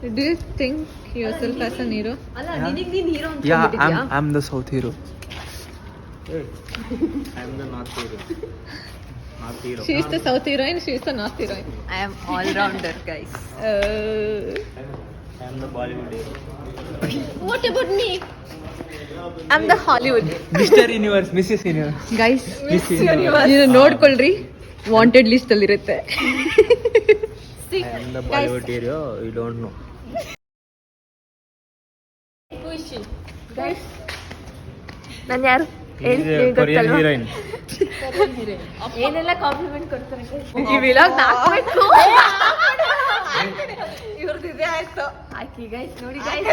Do you think yourself as an hero? ಅಲ್ಲ ನಿನಗೆ ನೀನು ಹೀರೋ ಅಂತ Yeah, I'm the South hero. I'm the North hero. North hero. She is the South heroine, she is the North heroine. I am all rounder guys. I'm the Bollywood hero. What about me? I'm the Hollywood. Mr. Universe, Mrs. Universe. Guys Miss Universe. ನೀವು ನೋಡ್ಕೊಳ್ರಿ wanted list ಅಲ್ಲಿ ಇರುತ್ತೆ. I am the Bollywood hero. You don't know. ನಾನು ಯಾರು Korean heroine. ಏನೆಲ್ಲ compliment ಕೊಡ್ತಾರೆ ಈ vlog ಹಾಕ್ಬೇಕು. ಇವ್ರದ್ದು ಇದೆ ಆಯ್ತು ಹಾಕಿ ಗೈಸ್ ನೋಡಿ ಗೈಸ್.